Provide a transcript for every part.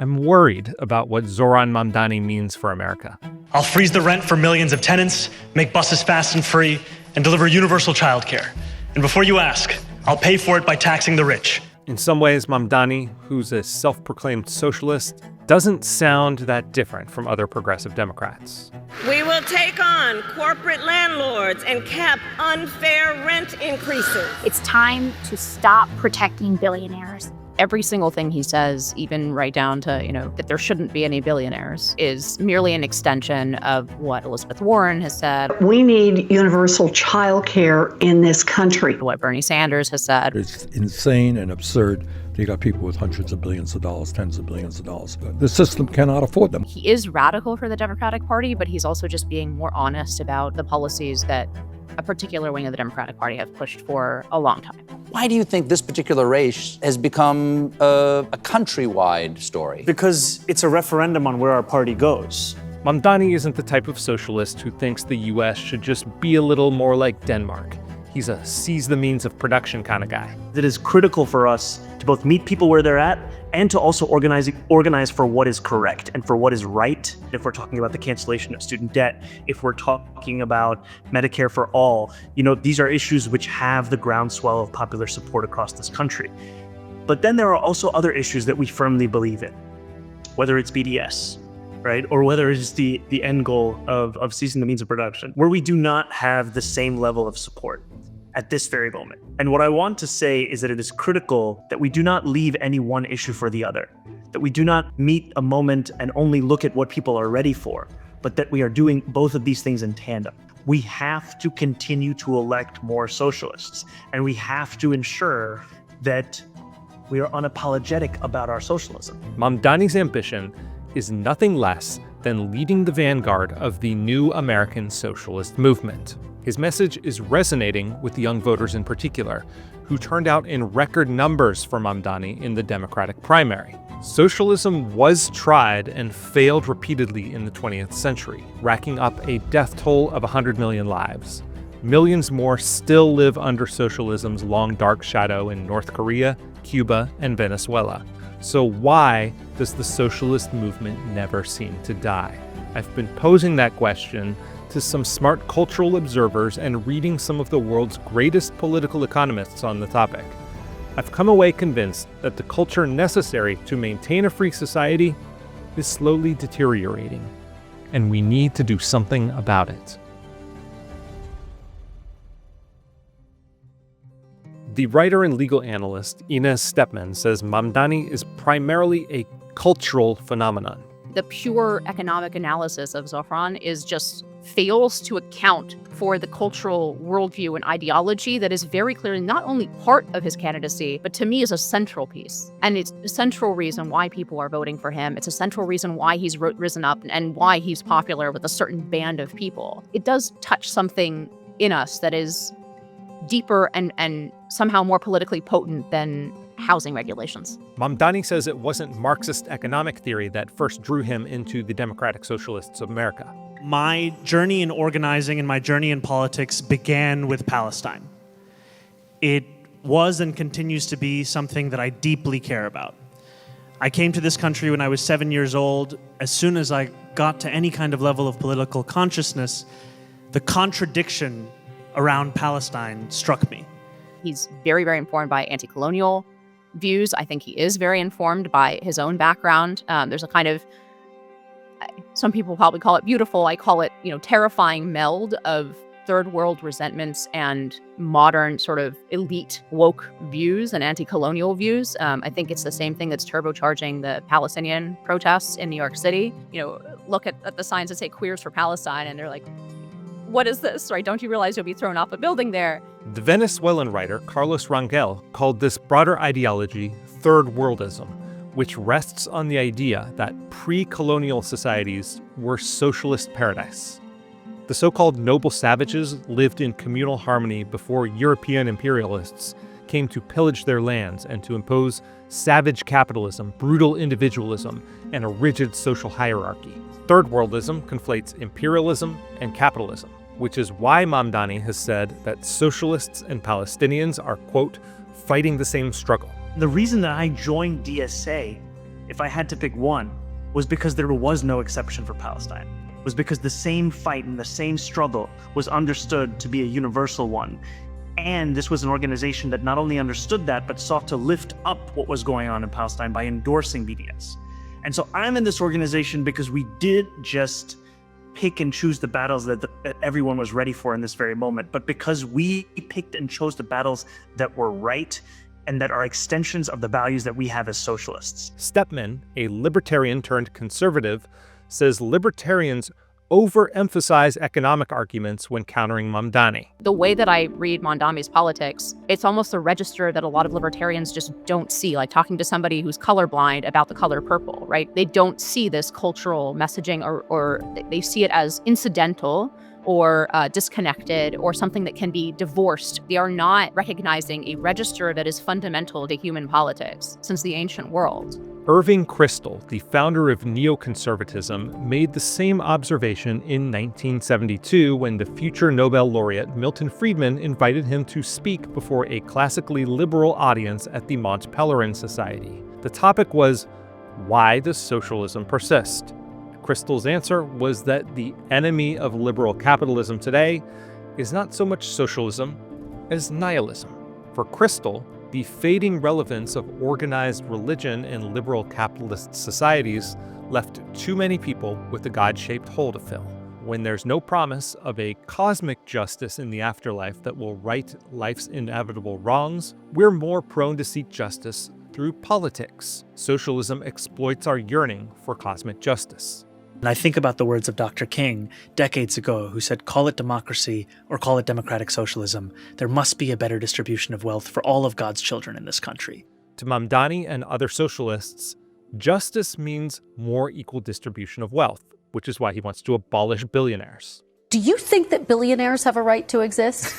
I'm worried about what Zohran Mamdani means for America. I'll freeze the rent for millions of tenants, make buses fast and free, and deliver universal childcare. And before you ask, I'll pay for it by taxing the rich. In some ways, Mamdani, who's a self-proclaimed socialist, doesn't sound that different from other progressive Democrats. We will take on corporate landlords and cap unfair rent increases. It's time to stop protecting billionaires. Every single thing he says, even right down to, that there shouldn't be any billionaires, is merely an extension of what Elizabeth Warren has said. We need universal child care in this country. What Bernie Sanders has said. It's insane and absurd. You got people with hundreds of billions of dollars, tens of billions of dollars. The system cannot afford them. He is radical for the Democratic Party, but he's also just being more honest about the policies that a particular wing of the Democratic Party have pushed for a long time. Why do you think this particular race has become a countrywide story? Because it's a referendum on where our party goes. Mamdani isn't the type of socialist who thinks the U.S. should just be a little more like Denmark. He's a seize the means of production kind of guy. It is critical for us to both meet people where they're at and to also organize for what is correct and for what is right. If we're talking about the cancellation of student debt, if we're talking about Medicare for all, these are issues which have the groundswell of popular support across this country. But then there are also other issues that we firmly believe in, whether it's BDS, right? Or whether it's the end goal of seizing the means of production, where we do not have the same level of support at this very moment. And what I want to say is that it is critical that we do not leave any one issue for the other, that we do not meet a moment and only look at what people are ready for, but that we are doing both of these things in tandem. We have to continue to elect more socialists, and we have to ensure that we are unapologetic about our socialism. Mamdani's ambition is nothing less than leading the vanguard of the new American socialist movement. His message is resonating with young voters in particular, who turned out in record numbers for Mamdani in the Democratic primary. Socialism was tried and failed repeatedly in the 20th century, racking up a death toll of 100 million lives. Millions more still live under socialism's long dark shadow in North Korea, Cuba, and Venezuela. So why does the socialist movement never seem to die? I've been posing that question to some smart cultural observers and reading some of the world's greatest political economists on the topic. I've come away convinced that the culture necessary to maintain a free society is slowly deteriorating, and we need to do something about it. The writer and legal analyst Inez Stepman says Mamdani is primarily a cultural phenomenon. The pure economic analysis of Zohran fails to account for the cultural worldview and ideology that is very clearly not only part of his candidacy, but to me is a central piece. And it's a central reason why people are voting for him. It's a central reason why he's risen up and why he's popular with a certain band of people. It does touch something in us that is deeper and somehow more politically potent than housing regulations. Mamdani says it wasn't Marxist economic theory that first drew him into the Democratic Socialists of America. My journey in organizing and my journey in politics began with Palestine. It was and continues to be something that I deeply care about. I came to this country when I was 7 years old. As soon as I got to any kind of level of political consciousness, the contradiction around Palestine struck me. He's very, very informed by anti-colonial views. I think he is very informed by his own background. There's a kind of, some people probably call it beautiful, I call it, terrifying meld of third world resentments and modern sort of elite woke views and anti-colonial views. I think it's the same thing that's turbocharging the Palestinian protests in New York City. Look at the signs that say Queers for Palestine, and they're like, what is this, right? Don't you realize you'll be thrown off a building there? The Venezuelan writer Carlos Rangel called this broader ideology third worldism, which rests on the idea that pre-colonial societies were socialist paradise. The so-called noble savages lived in communal harmony before European imperialists came to pillage their lands and to impose savage capitalism, brutal individualism, and a rigid social hierarchy. Third worldism conflates imperialism and capitalism, which is why Mamdani has said that socialists and Palestinians are, quote, fighting the same struggle. The reason that I joined DSA if I had to pick one, was because there was no exception for Palestine. Was because the same fight and the same struggle was understood to be a universal one. And this was an organization that not only understood that, but sought to lift up what was going on in Palestine by endorsing BDS. And so I'm in this organization because we did just pick and choose the battles that everyone was ready for in this very moment, but because we picked and chose the battles that were right and that are extensions of the values that we have as socialists. Stepman, a libertarian turned conservative, says libertarians overemphasize economic arguments when countering Mamdani. The way that I read Mamdani's politics, it's almost a register that a lot of libertarians just don't see, like talking to somebody who's colorblind about the color purple, right? They don't see this cultural messaging, or they see it as incidental or disconnected or something that can be divorced. They are not recognizing a register that is fundamental to human politics since the ancient world. Irving Kristol, the founder of neoconservatism, made the same observation in 1972 when the future Nobel laureate Milton Friedman invited him to speak before a classically liberal audience at the Mont Pelerin Society. The topic was, why does socialism persist? Kristol's answer was that the enemy of liberal capitalism today is not so much socialism as nihilism. For Kristol, the fading relevance of organized religion in liberal capitalist societies left too many people with a God-shaped hole to fill. When there's no promise of a cosmic justice in the afterlife that will right life's inevitable wrongs, we're more prone to seek justice through politics. Socialism exploits our yearning for cosmic justice. And I think about the words of Dr. King decades ago, who said, call it democracy or call it democratic socialism. There must be a better distribution of wealth for all of God's children in this country. To Mamdani and other socialists, justice means more equal distribution of wealth, which is why he wants to abolish billionaires. Do you think that billionaires have a right to exist?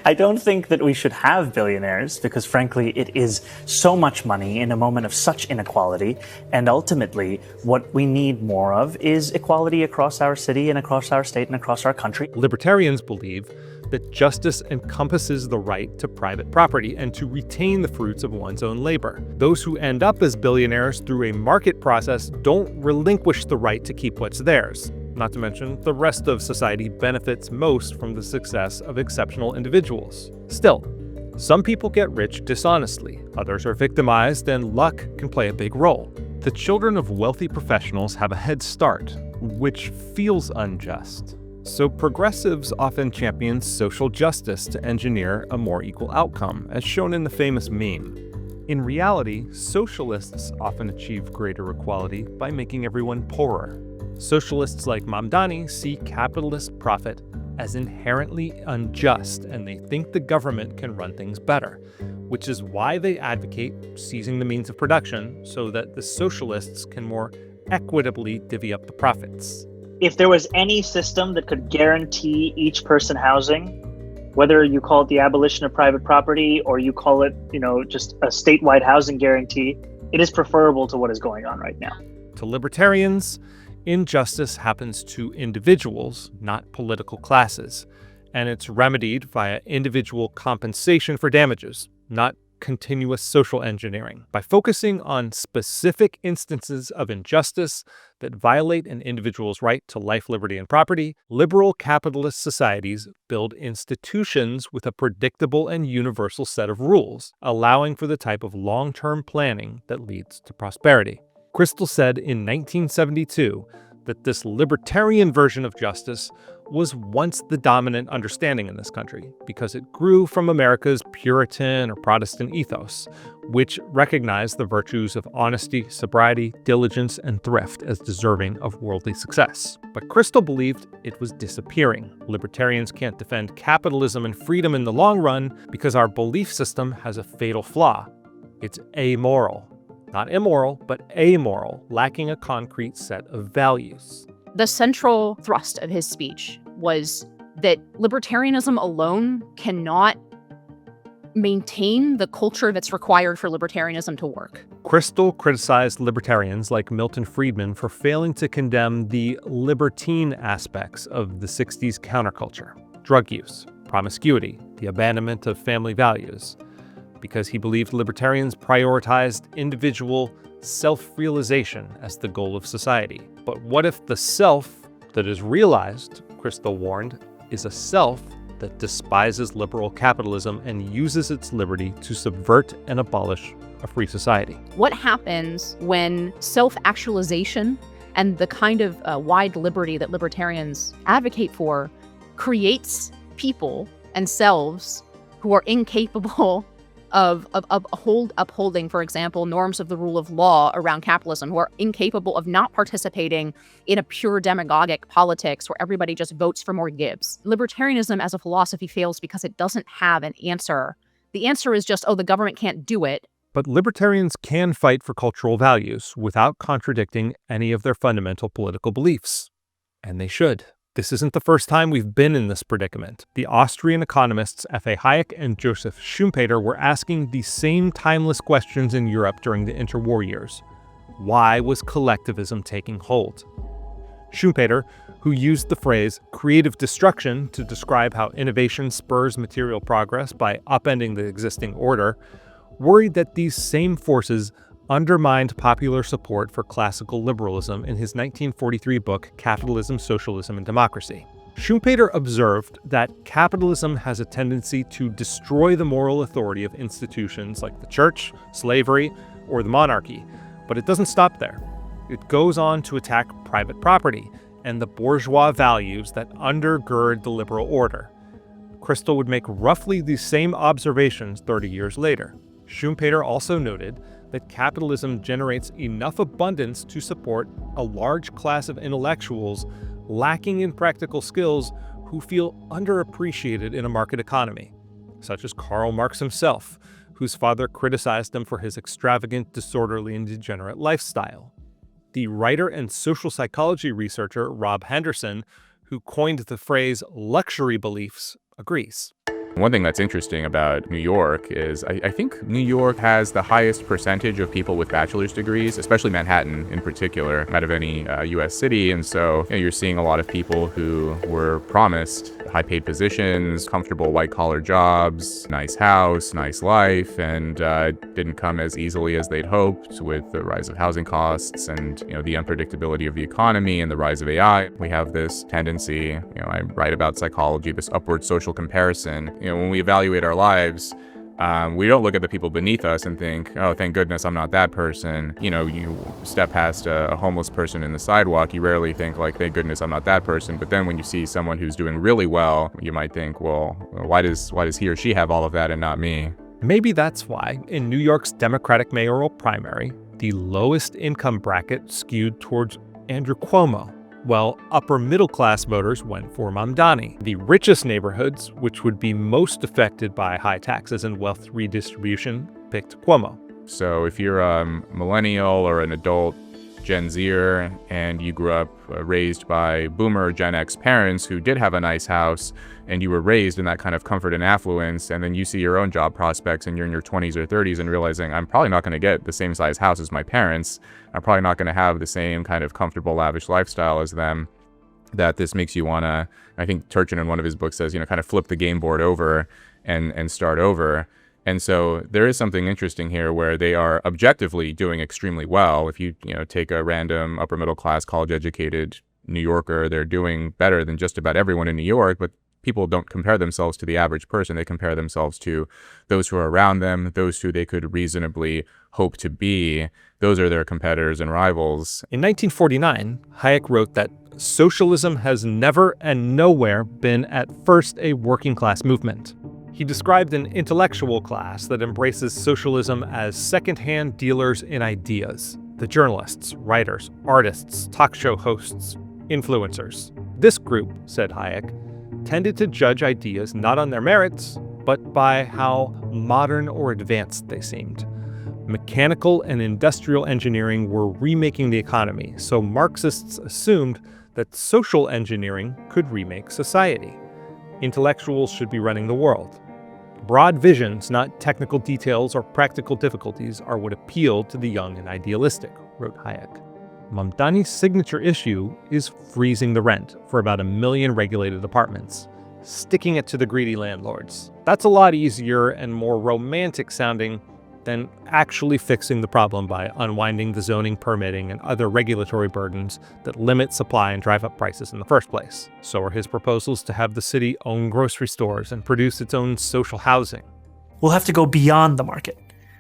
I don't think that we should have billionaires because, frankly, it is so much money in a moment of such inequality. And ultimately, what we need more of is equality across our city and across our state and across our country. Libertarians believe that justice encompasses the right to private property and to retain the fruits of one's own labor. Those who end up as billionaires through a market process don't relinquish the right to keep what's theirs. Not to mention, the rest of society benefits most from the success of exceptional individuals. Still, some people get rich dishonestly, others are victimized, and luck can play a big role. The children of wealthy professionals have a head start, which feels unjust. So progressives often champion social justice to engineer a more equal outcome, as shown in the famous meme. In reality, socialists often achieve greater equality by making everyone poorer. Socialists like Mamdani see capitalist profit as inherently unjust, and they think the government can run things better, which is why they advocate seizing the means of production so that the socialists can more equitably divvy up the profits. If there was any system that could guarantee each person housing, whether you call it the abolition of private property or you call it, just a statewide housing guarantee, it is preferable to what is going on right now. To libertarians, injustice happens to individuals, not political classes, and it's remedied via individual compensation for damages, not continuous social engineering. By focusing on specific instances of injustice that violate an individual's right to life, liberty, and property, liberal capitalist societies build institutions with a predictable and universal set of rules, allowing for the type of long-term planning that leads to prosperity. Kristol said in 1972 that this libertarian version of justice was once the dominant understanding in this country because it grew from America's Puritan or Protestant ethos, which recognized the virtues of honesty, sobriety, diligence, and thrift as deserving of worldly success. But Kristol believed it was disappearing. Libertarians can't defend capitalism and freedom in the long run because our belief system has a fatal flaw. It's amoral. Not immoral, but amoral, lacking a concrete set of values. The central thrust of his speech was that libertarianism alone cannot maintain the culture that's required for libertarianism to work. Kristol criticized libertarians like Milton Friedman for failing to condemn the libertine aspects of the 60s counterculture: drug use, promiscuity, the abandonment of family values, because he believed libertarians prioritized individual self-realization as the goal of society. But what if the self that is realized, Crystal warned, is a self that despises liberal capitalism and uses its liberty to subvert and abolish a free society? What happens when self-actualization and the kind of wide liberty that libertarians advocate for creates people and selves who are incapable of upholding, for example, norms of the rule of law around capitalism, who are incapable of not participating in a pure demagogic politics where everybody just votes for more Gibbs? Libertarianism as a philosophy fails because it doesn't have an answer. The answer is just, oh, the government can't do it. But libertarians can fight for cultural values without contradicting any of their fundamental political beliefs. And they should. This isn't the first time we've been in this predicament. The Austrian economists F.A. Hayek and Joseph Schumpeter were asking the same timeless questions in Europe during the interwar years. Why was collectivism taking hold? Schumpeter, who used the phrase creative destruction to describe how innovation spurs material progress by upending the existing order, worried that these same forces undermined popular support for classical liberalism in his 1943 book, Capitalism, Socialism, and Democracy. Schumpeter observed that capitalism has a tendency to destroy the moral authority of institutions like the church, slavery, or the monarchy, but it doesn't stop there. It goes on to attack private property and the bourgeois values that undergird the liberal order. Crystal would make roughly the same observations 30 years later. Schumpeter also noted that capitalism generates enough abundance to support a large class of intellectuals lacking in practical skills who feel underappreciated in a market economy, such as Karl Marx himself, whose father criticized him for his extravagant, disorderly, and degenerate lifestyle. The writer and social psychology researcher Rob Henderson, who coined the phrase luxury beliefs, agrees. One thing that's interesting about New York is I think New York has the highest percentage of people with bachelor's degrees, especially Manhattan in particular, out of any U.S. city. And so you're seeing a lot of people who were promised high-paid positions, comfortable white-collar jobs, nice house, nice life, and didn't come as easily as they'd hoped with the rise of housing costs and the unpredictability of the economy and the rise of AI. We have this tendency, I write about psychology, this upward social comparison. When we evaluate our lives, we don't look at the people beneath us and think, oh, thank goodness I'm not that person. You step past a homeless person in the sidewalk, you rarely think like, thank goodness I'm not that person. But then when you see someone who's doing really well, you might think, well, why does he or she have all of that and not me? Maybe that's why, in New York's Democratic mayoral primary, the lowest income bracket skewed towards Andrew Cuomo, while upper-middle-class voters went for Mamdani. The richest neighborhoods, which would be most affected by high taxes and wealth redistribution, picked Cuomo. So if you're a millennial or an adult Gen Zer and you grew up raised by Boomer or Gen X parents who did have a nice house and you were raised in that kind of comfort and affluence, and then you see your own job prospects and you're in your 20s or 30s and realizing I'm probably not going to get the same size house as my parents, I'm probably not going to have the same kind of comfortable, lavish lifestyle as them, that this makes you want to, I think Turchin in one of his books says, kind of flip the game board over and start over. And so there is something interesting here where they are objectively doing extremely well. If you take a random upper middle class college educated New Yorker, they're doing better than just about everyone in New York, but people don't compare themselves to the average person. They compare themselves to those who are around them, those who they could reasonably hope to be. Those are their competitors and rivals. In 1949, Hayek wrote that socialism has never and nowhere been at first a working class movement. He described an intellectual class that embraces socialism as second-hand dealers in ideas. The journalists, writers, artists, talk show hosts, influencers. This group, said Hayek, tended to judge ideas not on their merits, but by how modern or advanced they seemed. Mechanical and industrial engineering were remaking the economy, so Marxists assumed that social engineering could remake society. Intellectuals should be running the world. Broad visions, not technical details or practical difficulties, are what appealed to the young and idealistic, wrote Hayek. Mamdani's signature issue is freezing the rent for about 1 million regulated apartments, sticking it to the greedy landlords. That's a lot easier and more romantic sounding than actually fixing the problem by unwinding the zoning, permitting, and other regulatory burdens that limit supply and drive up prices in the first place. So are his proposals to have the city own grocery stores and produce its own social housing. We'll have to go beyond the market.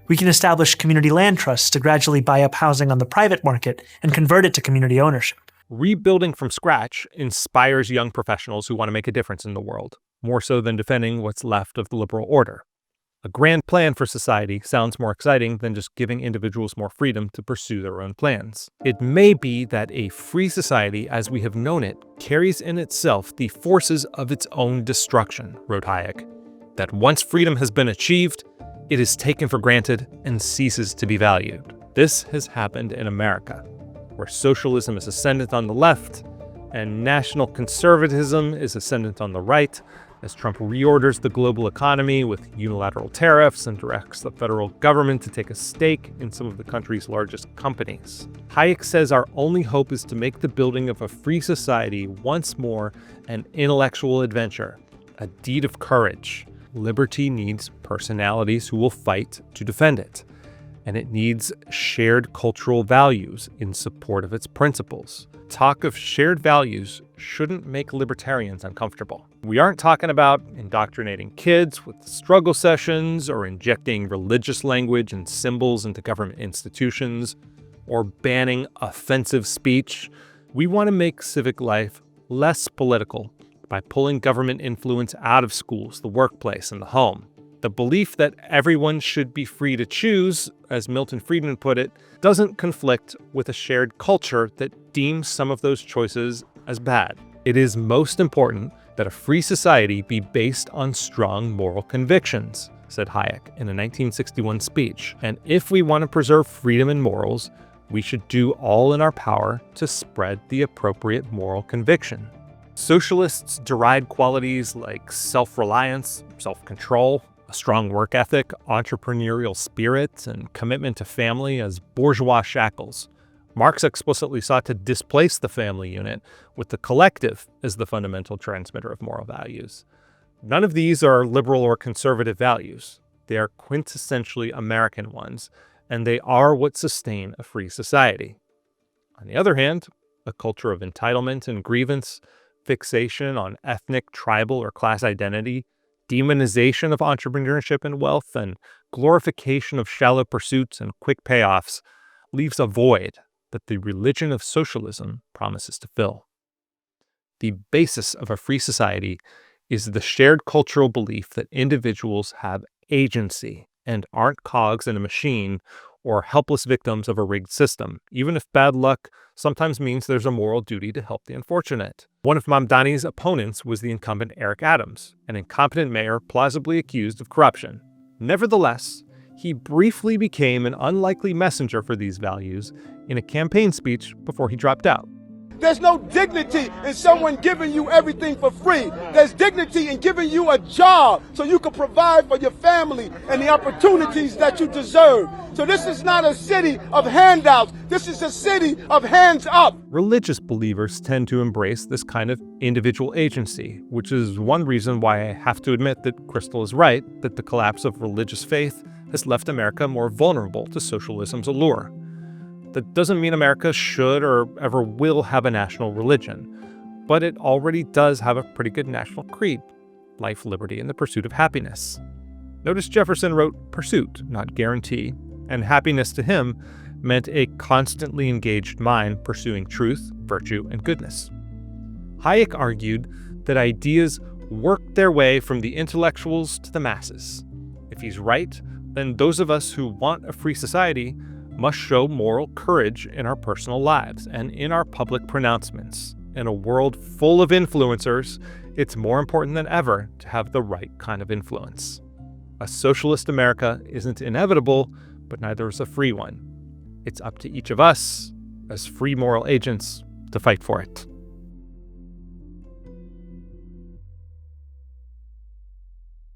We can establish community land trusts to gradually buy up housing on the private market and convert it to community ownership. Rebuilding from scratch inspires young professionals who want to make a difference in the world, more so than defending what's left of the liberal order. A grand plan for society sounds more exciting than just giving individuals more freedom to pursue their own plans. It may be that a free society as we have known it carries in itself the forces of its own destruction, wrote Hayek. That once freedom has been achieved, it is taken for granted and ceases to be valued. This has happened in America, where socialism is ascendant on the left and national conservatism is ascendant on the right, as Trump reorders the global economy with unilateral tariffs and directs the federal government to take a stake in some of the country's largest companies. Hayek says our only hope is to make the building of a free society once more an intellectual adventure, a deed of courage. Liberty needs personalities who will fight to defend it, and it needs shared cultural values in support of its principles. Talk of shared values shouldn't make libertarians uncomfortable. We aren't talking about indoctrinating kids with struggle sessions or injecting religious language and symbols into government institutions or banning offensive speech. We want to make civic life less political by pulling government influence out of schools, the workplace, and the home. The belief that everyone should be free to choose, as Milton Friedman put it, doesn't conflict with a shared culture that deems some of those choices as bad. It is most important that a free society be based on strong moral convictions, said Hayek in a 1961 speech. And if we want to preserve freedom and morals, we should do all in our power to spread the appropriate moral conviction. Socialists deride qualities like self-reliance, self-control, a strong work ethic, entrepreneurial spirit, and commitment to family as bourgeois shackles. Marx explicitly sought to displace the family unit with the collective as the fundamental transmitter of moral values. None of these are liberal or conservative values. They are quintessentially American ones, and they are what sustain a free society. On the other hand, a culture of entitlement and grievance, fixation on ethnic, tribal, or class identity, demonization of entrepreneurship and wealth, and glorification of shallow pursuits and quick payoffs leaves a void that the religion of socialism promises to fill. The basis of a free society is the shared cultural belief that individuals have agency and aren't cogs in a machine or helpless victims of a rigged system, even if bad luck sometimes means there's a moral duty to help the unfortunate. One of Mamdani's opponents was the incumbent Eric Adams, an incompetent mayor plausibly accused of corruption. Nevertheless, he briefly became an unlikely messenger for these values in a campaign speech before he dropped out. There's no dignity in someone giving you everything for free. There's dignity in giving you a job so you can provide for your family and the opportunities that you deserve. So this is not a city of handouts. This is a city of hands up. Religious believers tend to embrace this kind of individual agency, which is one reason why I have to admit that Crystal is right, that the collapse of religious faith has left America more vulnerable to socialism's allure. That doesn't mean America should or ever will have a national religion, but it already does have a pretty good national creed: life, liberty, and the pursuit of happiness. Notice Jefferson wrote pursuit, not guarantee, and happiness to him meant a constantly engaged mind pursuing truth, virtue, and goodness. Hayek argued that ideas work their way from the intellectuals to the masses. If he's right, then those of us who want a free society must show moral courage in our personal lives and in our public pronouncements. In a world full of influencers, it's more important than ever to have the right kind of influence. A socialist America isn't inevitable, but neither is a free one. It's up to each of us, as free moral agents, to fight for it.